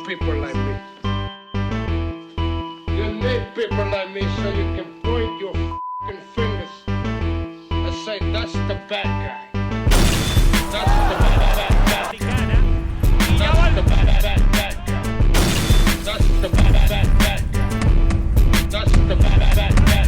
people like me. You need people like me so you can point your f***ing fingers and say, that's the bad guy. That's the bad guy. That's the bad guy. That's the bad guy. That's the bad guy. That's the bad guy.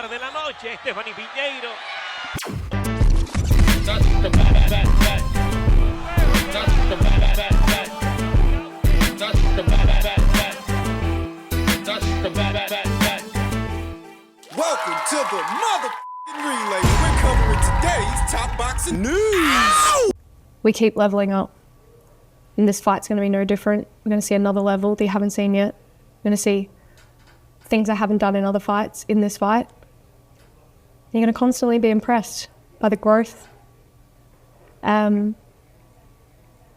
De la noche, Stephanie Piñeiro. Welcome to the motherfucking relay. We're covering today's top boxing news. We keep leveling up. And this fight's going to be no different. We're going to see another level that you haven't seen yet. We're going to see things I haven't done in other fights in this fight. You're going to constantly be impressed by the growth. But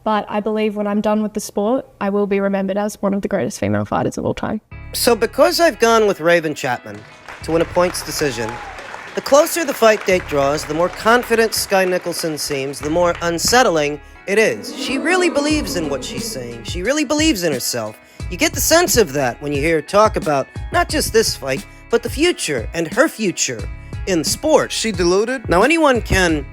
I believe when I'm done with the sport, I will be remembered as one of the greatest female fighters of all time. So because I've gone with Raven Chapman to win a points decision, the closer the fight date draws, the more confident Skye Nicholson seems, the more unsettling it is. She really believes in what she's saying. She really believes in herself. You get the sense of that when you hear her talk about not just this fight, but the future and her future in sport. She deluded? Now, anyone can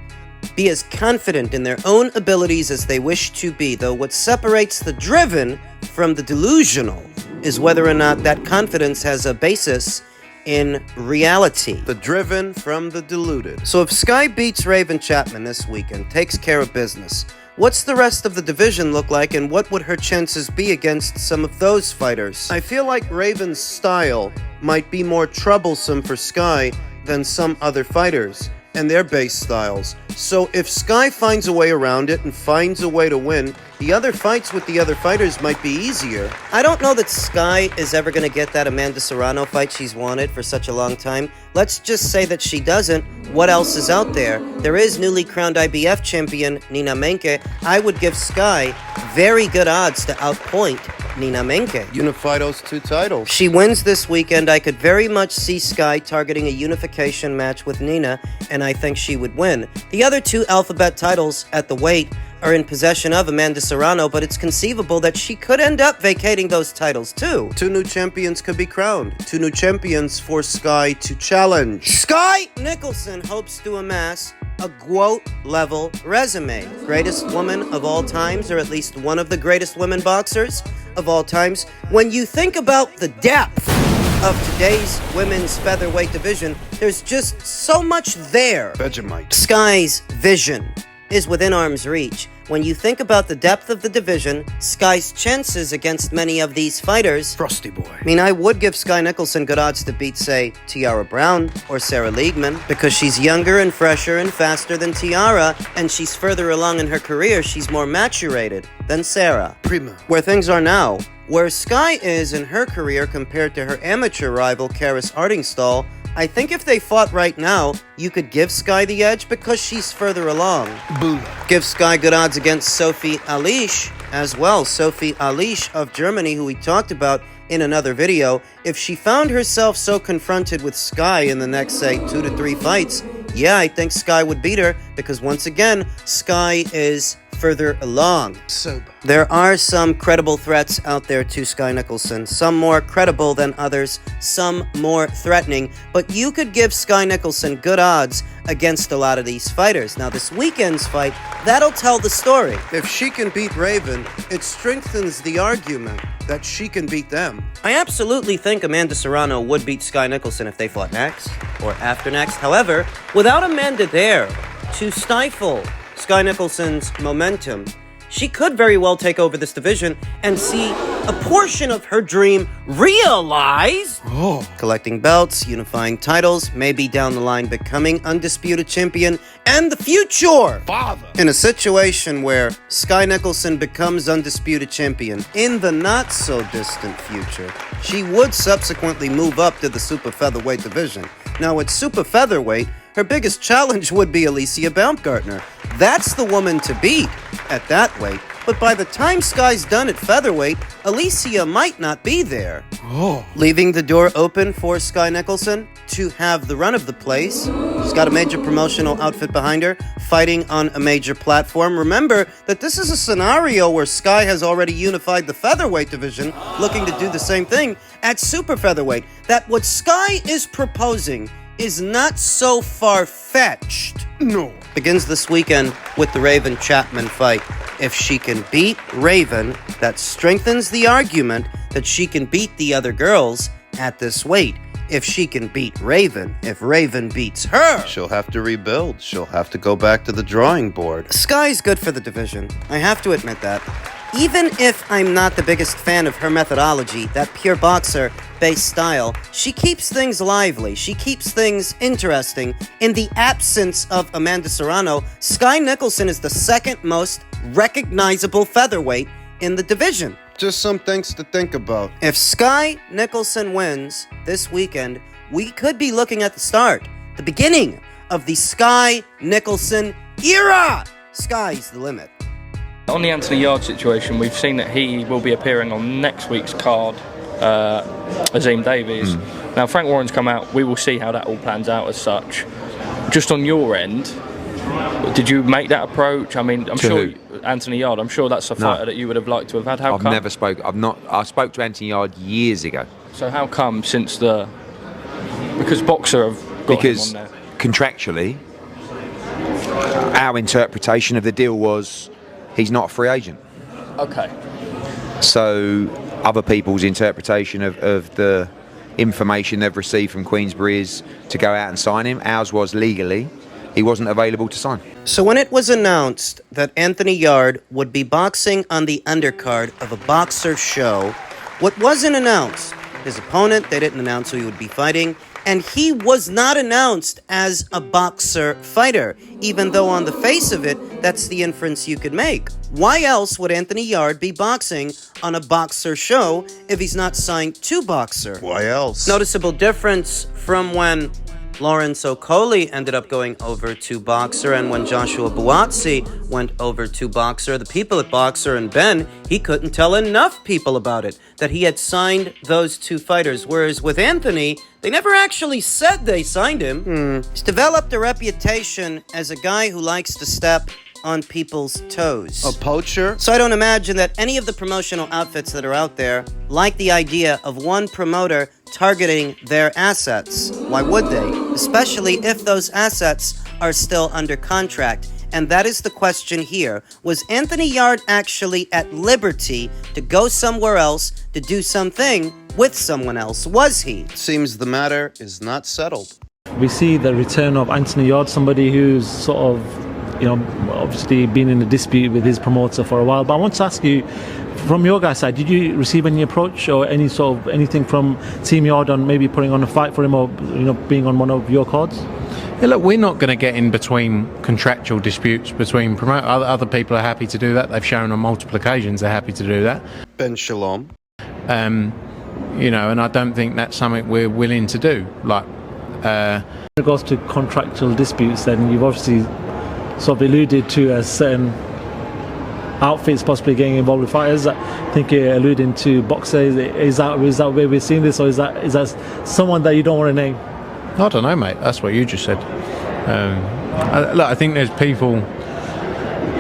be as confident in their own abilities as they wish to be, though what separates the driven from the delusional is whether or not that confidence has a basis in reality. The driven from the deluded. So if Skye beats Raven Chapman this weekend, takes care of business, what's the rest of the division look like, and what would her chances be against some of those fighters? I feel like Raven's style might be more troublesome for Skye than some other fighters and their base styles. So if Skye finds a way around it and finds a way to win, the other fights with the other fighters might be easier. I don't know that Skye is ever going to get that Amanda Serrano fight she's wanted for such a long time. Let's just say that she doesn't. What else is out there? There is newly crowned IBF champion Nina Menke. I would give Skye very good odds to outpoint Nina Menke. Unify those two titles. She wins this weekend. I could very much see Skye targeting a unification match with Nina, and I think she would win. The other two alphabet titles at the weight are in possession of Amanda Serrano, but it's conceivable that she could end up vacating those titles too. Two new champions could be crowned. Two new champions for Skye to challenge. Skye Nicholson hopes to amass a GWOAT-level resume. Greatest woman of all times, or at least one of the greatest women boxers of all times. When you think about the depth of today's women's featherweight division, there's just so much there. Vegemite. Skye's vision is within arm's reach. When you think about the depth of the division, Skye's chances against many of these fighters... Frosty boy. I mean, I would give Skye Nicholson good odds to beat, say, Tiara Brown or Sarah Liegman, because she's younger and fresher and faster than Tiara, and she's further along in her career. She's more maturated than Sarah. Prima. Where things are now, where Skye is in her career compared to her amateur rival, Karis Ardingstall, I think if they fought right now, you could give Skye the edge because she's further along. Boo. Give Skye good odds against Sophie Alish as well. Sophie Alish of Germany, who we talked about in another video. If she found herself so confronted with Skye in the next, say, 2 to 3 fights, yeah, I think Skye would beat her because once again, Skye is further along. Sober. There are some credible threats out there to Skye Nicholson, some more credible than others, some more threatening, but you could give Skye Nicholson good odds against a lot of these fighters. Now, this weekend's fight, that'll tell the story. If she can beat Raven, it strengthens the argument that she can beat them. I absolutely think Amanda Serrano would beat Skye Nicholson if they fought next or after next. However, without Amanda there to stifle Skye Nicholson's momentum, she could very well take over this division and see a portion of her dream realized. Collecting belts, unifying titles, maybe down the line becoming undisputed champion, and the future. Father. In a situation where Skye Nicholson becomes undisputed champion in the not-so-distant future, she would subsequently move up to the super featherweight division. Now, at super featherweight, her biggest challenge would be Alicia Baumgartner. That's the woman to beat. at that weight, but by the time Skye's done at featherweight, Alicia might not be there. Leaving the door open for Skye Nicholson to have the run of the place. She's got a major promotional outfit behind her, fighting on a major platform. Remember that this is a scenario where Skye has already unified the featherweight division, looking to do the same thing at super featherweight. That what Skye is proposing is not so far-fetched. No. Begins this weekend with the Raven Chapman fight. If she can beat Raven, that strengthens the argument that she can beat the other girls at this weight. If she can beat Raven, if Raven beats her, She'll have to rebuild. She'll have to go back to the drawing board. Skye's good for the division. I have to admit that. Even if I'm not the biggest fan of her methodology, that pure boxer-based style, she keeps things lively. She keeps things interesting. In the absence of Amanda Serrano, Skye Nicholson is the second most recognizable featherweight in the division. Just some things to think about. If Skye Nicholson wins this weekend, we could be looking at the start, the beginning of the Skye Nicholson era. Sky's the limit. On the Anthony Yarde situation, we've seen that he will be appearing on next week's card, Azim Davies. Now, Frank Warren's come out. We will see how that all plans out as such. Just on your end, did you make that approach? I mean, I'm sure Anthony Yarde. I'm sure that's a fighter that you would have liked to have had. How come? I spoke to Anthony Yarde years ago. So how come because Boxer have got him on there? Contractually, our interpretation of the deal was he's not a free agent. Okay. So other people's interpretation of the information they've received from Queensberry is to go out and sign him. Ours was legally he wasn't available to sign. So when it was announced that Anthony Yarde would be boxing on the undercard of a boxer show, what wasn't announced, his opponent, they didn't announce who he would be fighting, and he was not announced as a boxer fighter, even though on the face of it, that's the inference you could make. Why else would Anthony Yarde be boxing on a boxer show if he's not signed to boxer? Why else? Noticeable difference from when Lawrence Okoli ended up going over to Boxer, and when Joshua Buatsi went over to Boxer, the people at Boxer and Ben, he couldn't tell enough people about it, that he had signed those two fighters, whereas with Anthony, they never actually said they signed him. He's developed a reputation as a guy who likes to step on people's toes. A poacher? So I don't imagine that any of the promotional outfits that are out there like the idea of one promoter targeting their assets. Why would they? Especially if those assets are still under contract. And that is the question here. Was Anthony Yarde actually at liberty to go somewhere else to do something with someone else? Was he? Seems the matter is not settled. We see the return of Anthony Yarde, somebody who's sort of, obviously been in a dispute with his promoter for a while. But I want to ask you, from your guys' side, did you receive any approach or any sort of anything from Team Yarde on maybe putting on a fight for him or being on one of your cards? Yeah, look, we're not going to get in between contractual disputes between promoters. Other people are happy to do that. They've shown on multiple occasions they're happy to do that. Ben Shalom. And I don't think that's something we're willing to do. In regards to contractual disputes, then you've obviously sort of alluded to certain outfits possibly getting involved with fighters. I think you're alluding to boxers. Is that where we're seeing this, or is that someone that you don't want to name? I don't know, mate. That's what you just said. I think there's people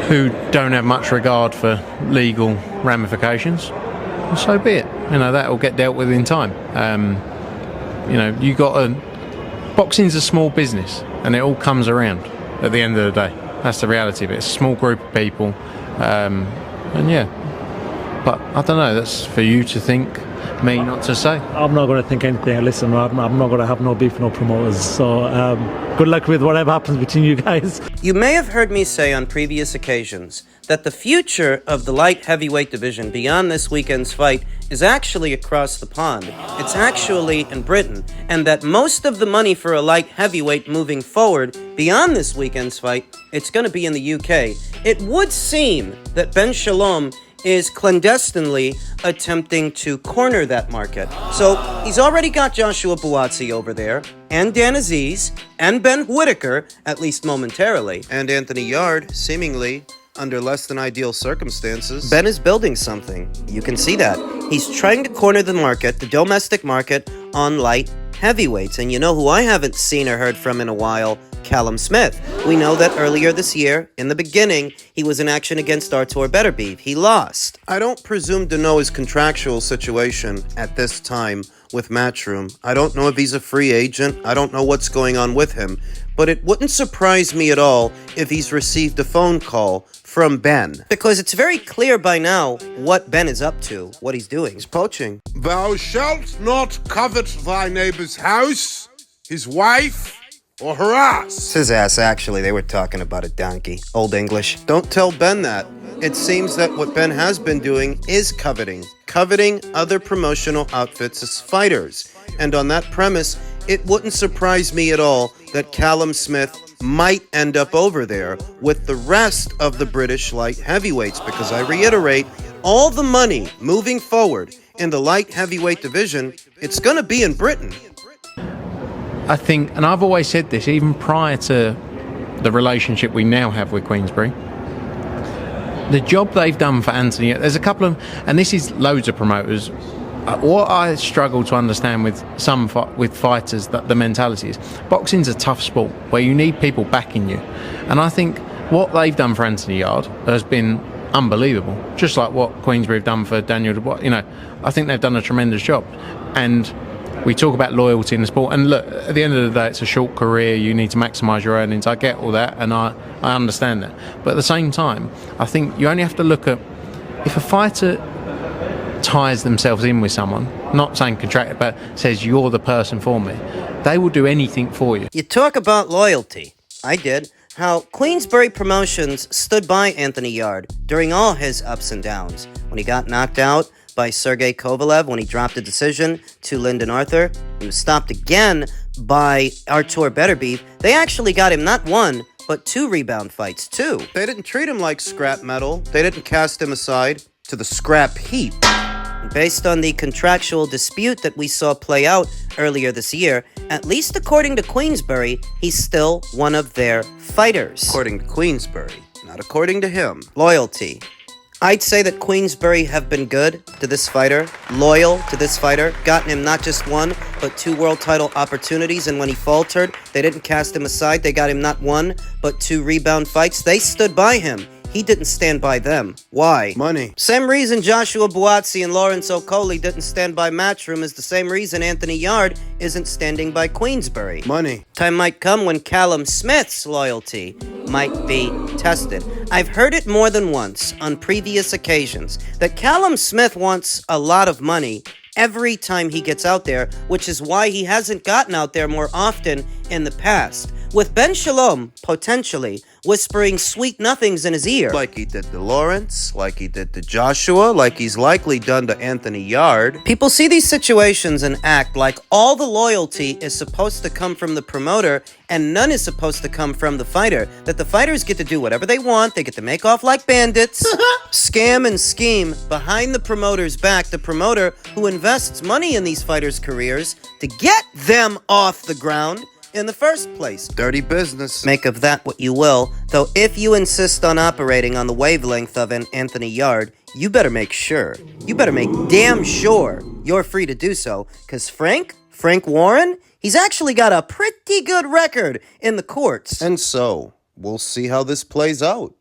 who don't have much regard for legal ramifications. So be it. That will get dealt with in time. Boxing's a small business, and it all comes around at the end of the day. That's the reality of it. It's a small group of people, but I don't know. That's for you to think, me not to say. I'm not going to think anything. Listen, I'm not going to have no beef, no promoters. So good luck with whatever happens between you guys. You may have heard me say on previous occasions that the future of the light heavyweight division beyond this weekend's fight is actually across the pond. It's actually in Britain, and that most of the money for a light heavyweight moving forward beyond this weekend's fight, it's going to be in the UK. It would seem that Ben Shalom is clandestinely attempting to corner that market. So he's already got Joshua Buatsi over there, and Dan Aziz, and Ben Whitaker, at least momentarily. And Anthony Yarde, seemingly, under less than ideal circumstances. Ben is building something. You can see that. He's trying to corner the market, the domestic market, on light heavyweights. And you know who I haven't seen or heard from in a while? Callum Smith. We know that earlier this year, in the beginning, he was in action against Artur Beterbiev. He lost. I don't presume to know his contractual situation at this time with Matchroom. I don't know if he's a free agent. I don't know what's going on with him. But it wouldn't surprise me at all if he's received a phone call from Ben. Because it's very clear by now what Ben is up to, what he's doing. He's poaching. Thou shalt not covet thy neighbor's house, his wife, or her ass. It's his ass, actually. They were talking about a donkey. Old English. Don't tell Ben that. It seems that what Ben has been doing is coveting other promotional outfits as fighters. And on that premise, it wouldn't surprise me at all that Callum Smith might end up over there with the rest of the British light heavyweights, because I reiterate, all the money moving forward in the light heavyweight division, it's going to be in Britain. I think, and I've always said this, even prior to the relationship we now have with Queensberry, the job they've done for Anthony, there's a couple of, and this is loads of promoters, what I struggle to understand with with fighters, that the mentality is, boxing's a tough sport where you need people backing you. And I think what they've done for Anthony Yarde has been unbelievable. Just like what Queensberry have done for Daniel Dubois. You know, I think they've done a tremendous job. And we talk about loyalty in the sport, and look, at the end of the day, it's a short career. You need to maximise your earnings. I get all that, and I understand that. But at the same time, I think you only have to look at, if a fighter ties themselves in with someone, not saying contract, but says you're the person for me, they will do anything for you. You talk about loyalty. I did. How Queensberry Promotions stood by Anthony Yarde during all his ups and downs. When he got knocked out by Sergey Kovalev, when he dropped a decision to Lyndon Arthur, he was stopped again by Artur Beterbiev. They actually got him not one, but 2 rebound fights, too. They didn't treat him like scrap metal. They didn't cast him aside to the scrap heap. Based on the contractual dispute that we saw play out earlier this year, at least according to Queensberry, he's still one of their fighters. According to Queensberry, not according to him. Loyalty. I'd say that Queensberry have been good to this fighter, loyal to this fighter, gotten him not just 1, but 2 world title opportunities, and when he faltered, they didn't cast him aside. They got him not 1, but 2 rebound fights. They stood by him. He didn't stand by them. Why? Money. Same reason Joshua Buatsi and Lawrence Okoli didn't stand by Matchroom is the same reason Anthony Yarde isn't standing by Queensberry. Money. Time might come when Callum Smith's loyalty might be tested. I've heard it more than once on previous occasions that Callum Smith wants a lot of money every time he gets out there, which is why he hasn't gotten out there more often in the past. With Ben Shalom, potentially, whispering sweet nothings in his ear. Like he did to Lawrence, like he did to Joshua, like he's likely done to Anthony Yarde. People see these situations and act like all the loyalty is supposed to come from the promoter and none is supposed to come from the fighter. That the fighters get to do whatever they want, they get to make off like bandits, scam and scheme behind the promoter's back, the promoter who invests money in these fighters' careers to get them off the ground in the first place. Dirty business. Make of that what you will, though if you insist on operating on the wavelength of an Anthony Yarde, you better make damn sure you're free to do so, because Frank Warren, he's actually got a pretty good record in the courts. And so, we'll see how this plays out.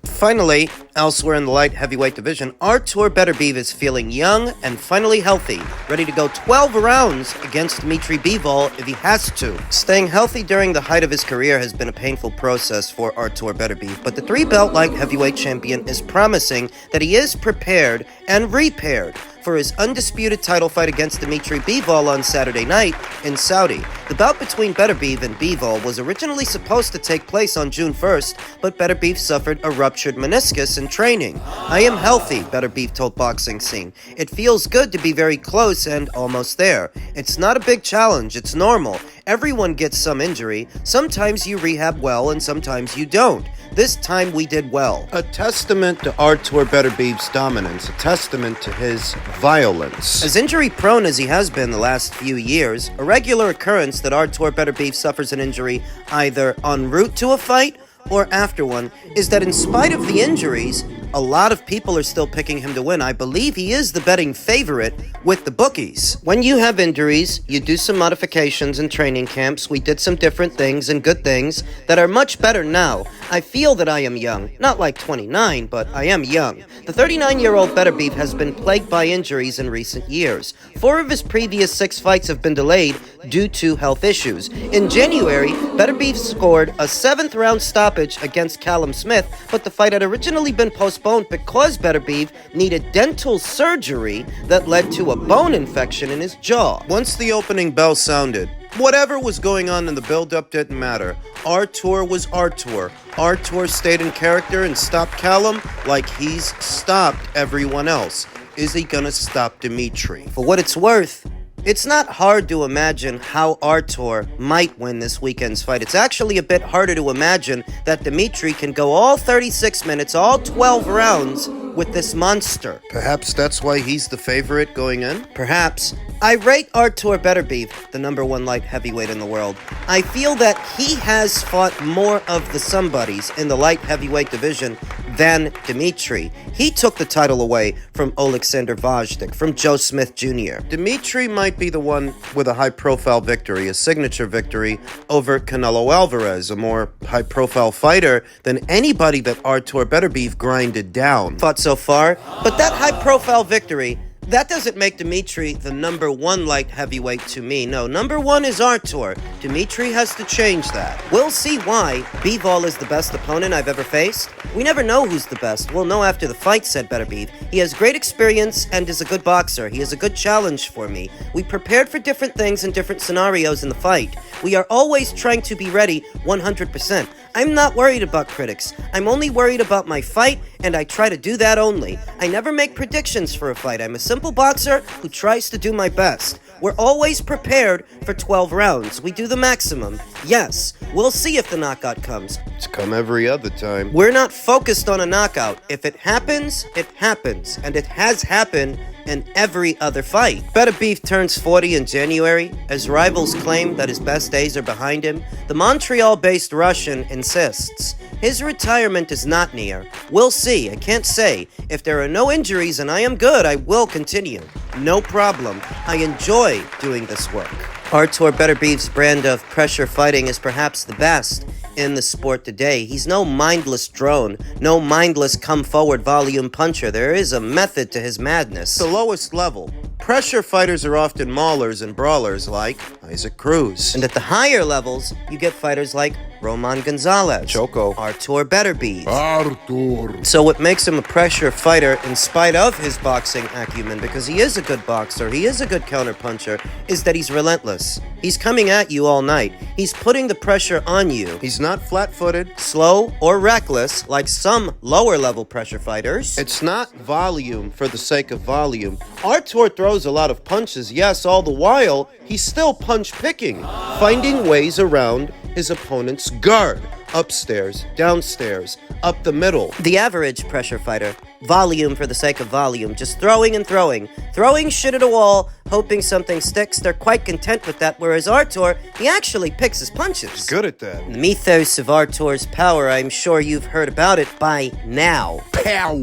Finally, elsewhere in the light heavyweight division, Artur Beterbiev is feeling young and finally healthy, ready to go 12 rounds against Dmitry Bivol if he has to. Staying healthy during the height of his career has been a painful process for Artur Beterbiev, but the 3-belt light heavyweight champion is promising that he is prepared and repaired for his undisputed title fight against Dmitry Bivol on Saturday night in Saudi. The bout between Beterbiev and Bivol was originally supposed to take place on June 1st, but Beterbiev suffered a ruptured meniscus in training. "I am healthy," Beterbiev told Boxing Scene. "It feels good to be very close and almost there. It's not a big challenge, it's normal. Everyone gets some injury. Sometimes you rehab well and sometimes you don't. This time we did well." A testament to Artur Beterbiev's dominance, a testament to his violence. As injury-prone as he has been the last few years, a regular occurrence that Artur Beterbiev suffers an injury either en route to a fight or after one is that in spite of the injuries, a lot of people are still picking him to win. I believe he is the betting favorite with the bookies. When you have injuries, you do some modifications in training camps. We did some different things and good things that are much better now. I feel that I am young. Not like 29, but I am young. The 39-year-old Beterbiev has been plagued by injuries in recent years. 4 of his previous 6 fights have been delayed due to health issues. In January, Beterbiev scored a 7th-round stoppage against Callum Smith, but the fight had originally been postponed because Beterbiev needed dental surgery that led to a bone infection in his jaw. Once the opening bell sounded, whatever was going on in the build-up didn't matter. Artur was Artur. Artur stayed in character and stopped Callum like he's stopped everyone else. Is he gonna stop Dimitri? For what it's worth, it's not hard to imagine how Artur might win this weekend's fight. It's actually a bit harder to imagine that Dimitri can go all 36 minutes, all 12 rounds with this monster. Perhaps that's why he's the favorite going in? Perhaps. I rate Artur Beterbiev, the #1 light heavyweight in the world. I feel that he has fought more of the somebodies in the light heavyweight division than Dimitri. He took the title away from Alexander Vajdik, from Joe Smith Jr. Dimitri might be the one with a high-profile victory, a signature victory over Canelo Alvarez, a more high-profile fighter than anybody that Artur Beterbiev grinded down. Fought so far, but that high-profile victory, that doesn't make Dimitri the #1 light heavyweight to me. No, #1 is Artur. Dimitri has to change that. We'll see why Bivol is the best opponent I've ever faced. We never know who's the best. We'll know after the fight, said Beterbiev. He has great experience and is a good boxer. He is a good challenge for me. We prepared for different things and different scenarios in the fight. We are always trying to be ready 100%. I'm not worried about critics. I'm only worried about my fight, and I try to do that only. I never make predictions for a fight. I'm a simple boxer who tries to do my best. We're always prepared for 12 rounds. We do the maximum. Yes, we'll see if the knockout comes. It's come every other time. We're not focused on a knockout. If it happens, it happens. And it has happened in every other fight. Beterbiev turns 40 in January. As rivals claim that his best days are behind him, the Montreal-based Russian insists his retirement is not near. We'll see. I can't say. If there are no injuries and I am good, I will continue. No problem. I enjoy doing this work. Artur Beterbiev's brand of pressure fighting is perhaps the best in the sport today. He's no mindless drone, no mindless come-forward volume puncher. There is a method to his madness. The lowest level, pressure fighters are often maulers and brawlers like Isaac Cruz. And at the higher levels, you get fighters like Roman Gonzalez, Choco, Artur Beterbiev. So what makes him a pressure fighter, in spite of his boxing acumen, because he is a good boxer, he is a good counterpuncher, is that he's relentless. He's coming at you all night. He's putting the pressure on you. He's not flat-footed, slow, or reckless like some lower-level pressure fighters. It's not volume for the sake of volume. Artur throws a lot of punches, yes, all the while, he's still punch-picking, finding ways around his opponent's guard. Upstairs, downstairs, up the middle. The average pressure fighter, volume for the sake of volume, just throwing and throwing. Throwing shit at a wall, hoping something sticks. They're quite content with that, whereas Artur, he actually picks his punches. He's good at that. The mythos of Artur's power, I'm sure you've heard about it by now. Pow!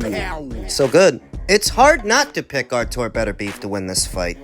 So good. It's hard not to pick Artur Beterbiev to win this fight.